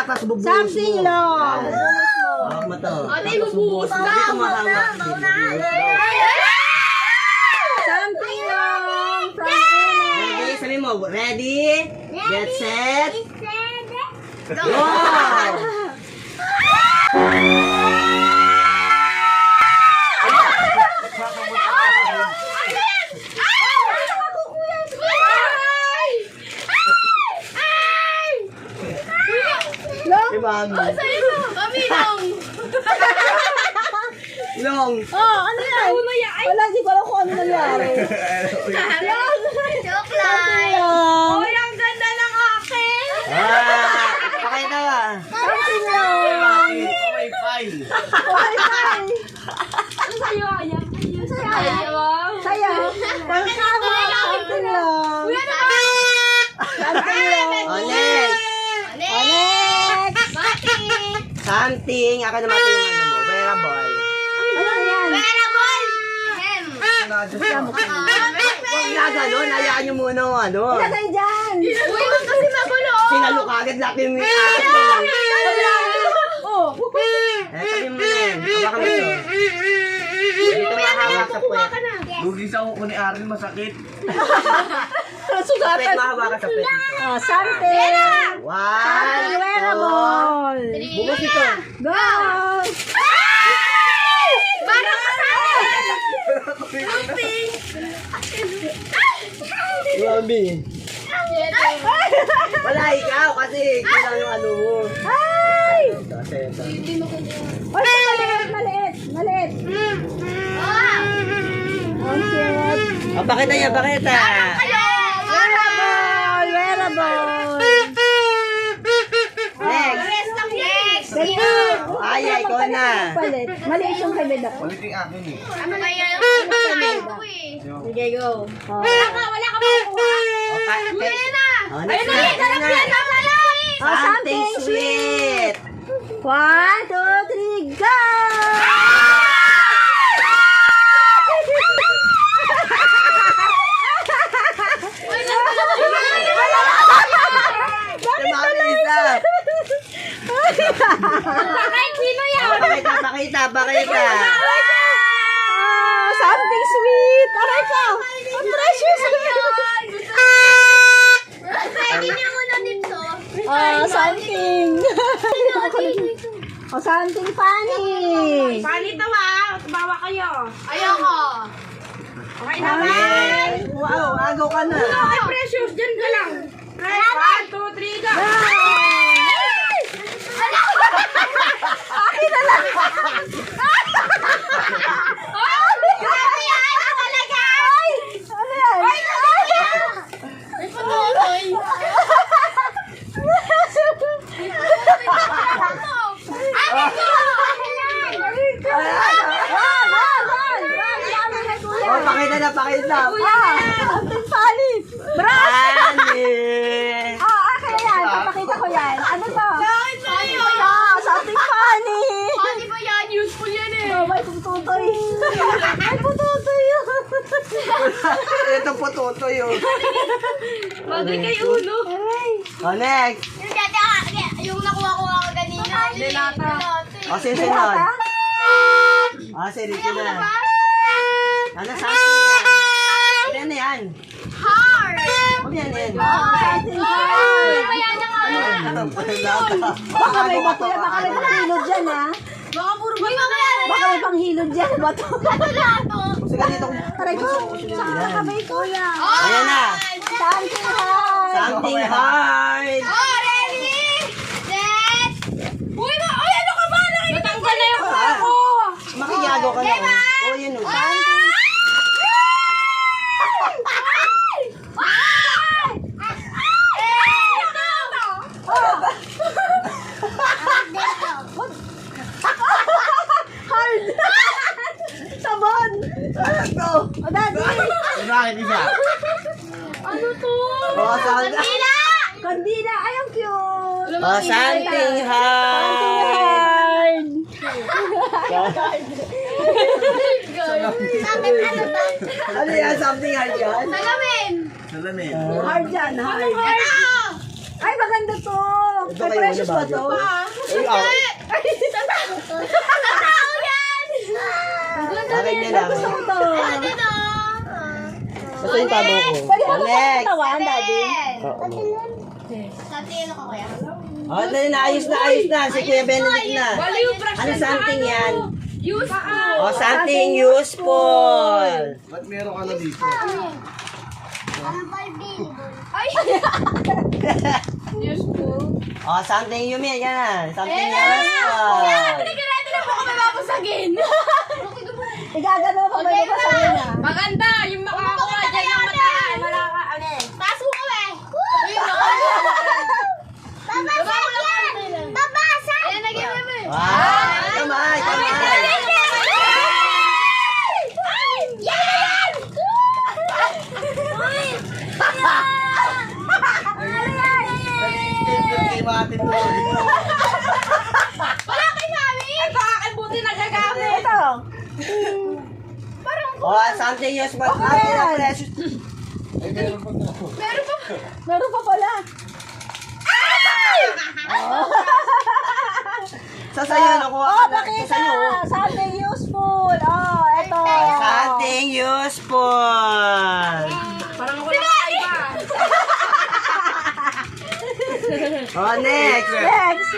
hatak tapos bubuhos mo. Something long. Hawak mo to. Ate, bubuhos Hindi na. ko mahawak. Something long from Ine. Ready? Sabi mo, ready? Get set? Go! Long? Diba? Kami lang. Long. Oh, ano yan? Wala, di ko alam kung ano nangyari. Joke lang. Long. Uy, ang ganda ng akin. Pakita ka. Something long. May file. Okay, fine. Ano sa'yo, Ayan? Sa'yo. Sa'yo. Pagkama, something long. Uy, ano ba? Something long. Oh, next. Oh, next. Something. Ako naman ito yung ano mo. Wearable. Ano yan? Wearable. Huwag na gano'n. Hayaan nyo muna ang ano. Ilagay dyan. Uy, wag kasi magulo. Sinalo ka agad lahat yung Oh. sabi mo na yan. Hawakan mo ito. Dito mahawak sa puwet. Lugi sa uko ni Arlen, masakit. Puwet Sugatan. mahawakan sa puwet. Oh, something. One, Wearable. two. Bubos ito. Go. Parang kasama. Grabe. Wala ikaw kasi kulang yung ano mo. Ay! Ito, ito. Oy, maliit, maliit. Maliit. Ang cute. Oh, pakita niya, pakita. Wearable. Wearable. Next. Dali. Oh, ay, ikaw na. Palit. Maliit yung kay Beda. Ulit yung akin eh. Ano kaya? Sige, go. Oh. Wala ka makukuha. Okay. Oh, next na. Sarap yan, sarap. Oh, Something sweet. 1, 2, 3, go! Tumami isa. Kahit sino yan. Pakita. Oh, something sweet! Aray ko! Ang precious! Pwede niyo muna dito. Oh, something! Oh, something funny! Palit na ba? Bawa kayo. Ayoko. Okay na ba? Wow, agaw ka na. Ay, precious. Diyan ka lang. 1, 2, 3, go. Akin na lang! Grabe yan. Ano talaga? Ay! Ano yan? Ay, patuloy. Oh, pakita. Something funny! Brush! Ani. Akin na yan. Papakita ko yan. Ano to? Bakit sa'yo? Something funny! Pwede ba yan? Useful yan eh. Oh, may pututoy. May pututoy yun. Ito po toto yun. Bagay kay Uno. Oh, next. Yung dati yung nakuha ko ako kanina. Dilata. Oh, sisunod. Oh, sige na. Ano, something yan? Ano yan? Heart. Ano yan? Something funny. Kaya na nga. Baka may bato yan. Baka may panghilod dyan, ha? Baka puro ba yan? Baka may panghilod dyan. Bato. Lato. Sige dito. Taray ko. Saan kakabay ko yan? Ayan na. Something hard. Something hard. Oh, ready? Set. Uy, ay, ano ka ba? Natanggal na yung kuha ko. Makiyago ka na. Oh, yun o. Hard. Sabon. Ano to? O, daddy. Bakit isa? Ano to? Oh, something. Kandila. Ay, ang cute. Oh, something hard. Ano yan? Something hard yan? Salamin. Salamin. Hard yan, hard. Ano? Ay, maganda to. May precious ba to? Ay, Tao yan! akin niya lang. Gusto ko to. Basta yung tabo ko. Pwede ka Next. magpatawan, daddy. Sabi ano ka kuya? Oh, ayos na. Si Kuya Benedict na. Baliw, brush Ano something yan? Useful. Oh, something useful. Ba't meron ka na dito? Ay! Useful. Oh, something yummy. Yan. Something Kaya, useful. pinigirado na po ako mababasagin. Igagano pa ba ito sa na? Maganda, yung makakuha dyan ng mataan. Malaka, ano eh. Taas mo ko eh. Babasag yan! Babasag! Ayan, nag-iwim eh. Wow. Kamay. Yan! Kay Mati doon. Wala kay mami! Ito akin buti nagagamit. Ito. Oh, something useful. Okay yan. Precious. Meron pa. Meron pa pala. Sa sayo, nakuha Oh, ka na. pakita. Sa sayo. Something useful. Oh, ito. Something useful. Parang ako nakakaiba. Oh, next. Next.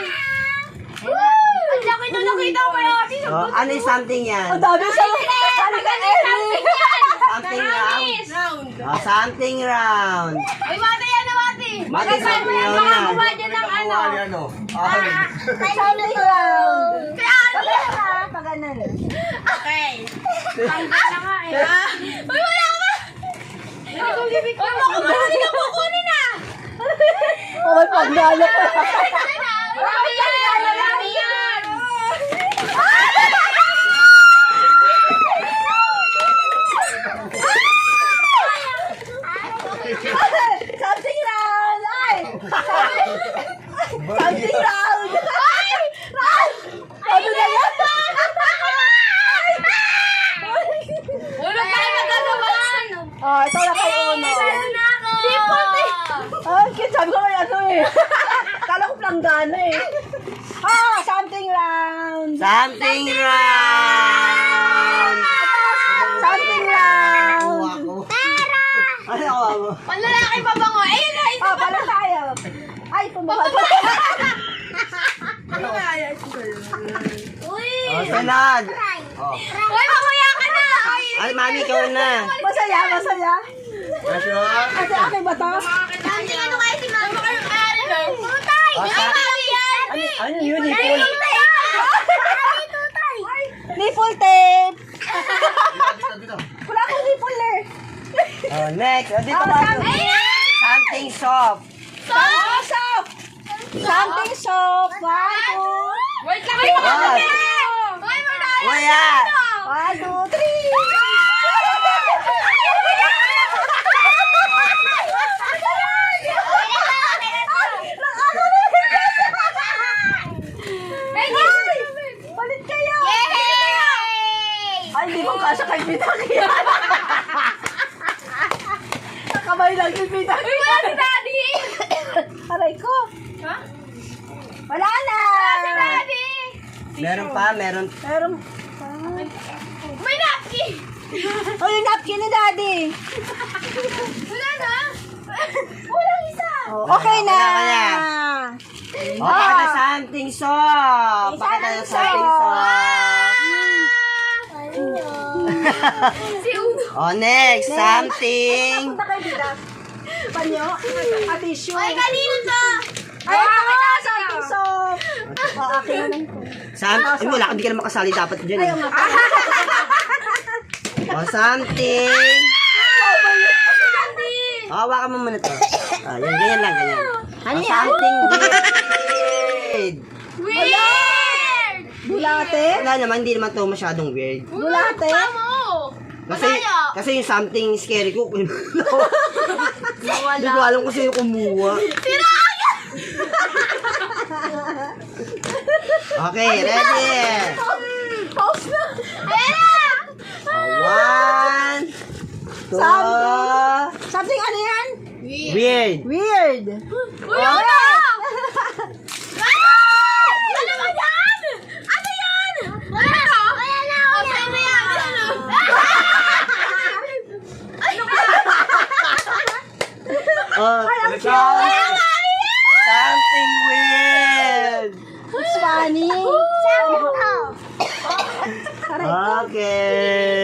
Ang laki na nakita ko kaya kasi Oh, ano yung something yan? Ang dami sa halika Eric. Something round. Oh, something round. Ay, mati yan na mati. Mati, something round na. Makakuha dyan ng ano. Ano? Something round. Kaya ano? Pag ano na. Okay. Tanggal na nga eh. Uy, wala ka! Uy, hindi ka kukunin ah! Oh, may pagdalo pa. Marami yan! Marami yan! Something round. Ay. Something round. Ay! Ano na yan? Wala tayo magkagawan! Oh, ito na kay Uno. Meron na ako! Di Ay, kaya sabi ko may ano eh. Kala ko planggana eh. Ah, something round. Something round. Something round. Ano ako mo? Panlalaki pa ba ko? Ayun na! Oh, pala tayo. Ay, tumbahan pa. Uy! Oh, sunod. Uy, mamaya ka na! Ay, mami, ikaw na. Masaya, masaya. Pressure? Kasi akin ba to? Hindi ano kayo si mama kayo kaarin? Tutay! Oh, Ay, mami yan! Ano yun? Ipon. Nipple tape. Dito. Wala akong nipple eh. Oh, next. Oh, dito Oh, ba? something. Something soft. Oh, soap. Something soap. One, Wait lang kayo! What? Uy, manalo! Kuya. 2, 1, 2, 3. Palit kayo. Ay, hindi ko kasya kay Pitaki yan. Nakamay lang yung Pitaki. Uy, wala si Daddy! Aray ko. Ha? Wala na. Wala si Daddy! Meron pa, meron. Meron. May napkin! Oh, yung napkin ni Daddy. Wala na! Walang isa! Oh, okay na. Kaya. Oh, pakita something soft. Pakita na something soft. Si Uno! Oh, next. Something. Punta kayo dito. Panyo. At tissue. Ay, kanino to? Ay, ito. Something soap. Oh, akin na lang to. Ay, wala, hindi ka na makasali dapat dyan. Ayaw Eh. nga. Oh, something. Daddy! Oh, hawakan mo muna to. Oh, yan, ganyan lang, ganyan. Ano Oh, yan? something weird. Weird! Bulate. Wala naman, hindi naman to masyadong weird. Bulate. Kamo! Kasi, kasi yung something scary ko, hindi ko alam kung sino kumuha. Okay, ready? Pause na. Ayan na! Oh, 1, 2, Something ano yan? weird. Weird. Uy, Uno! Something weird. It's funny. Okay.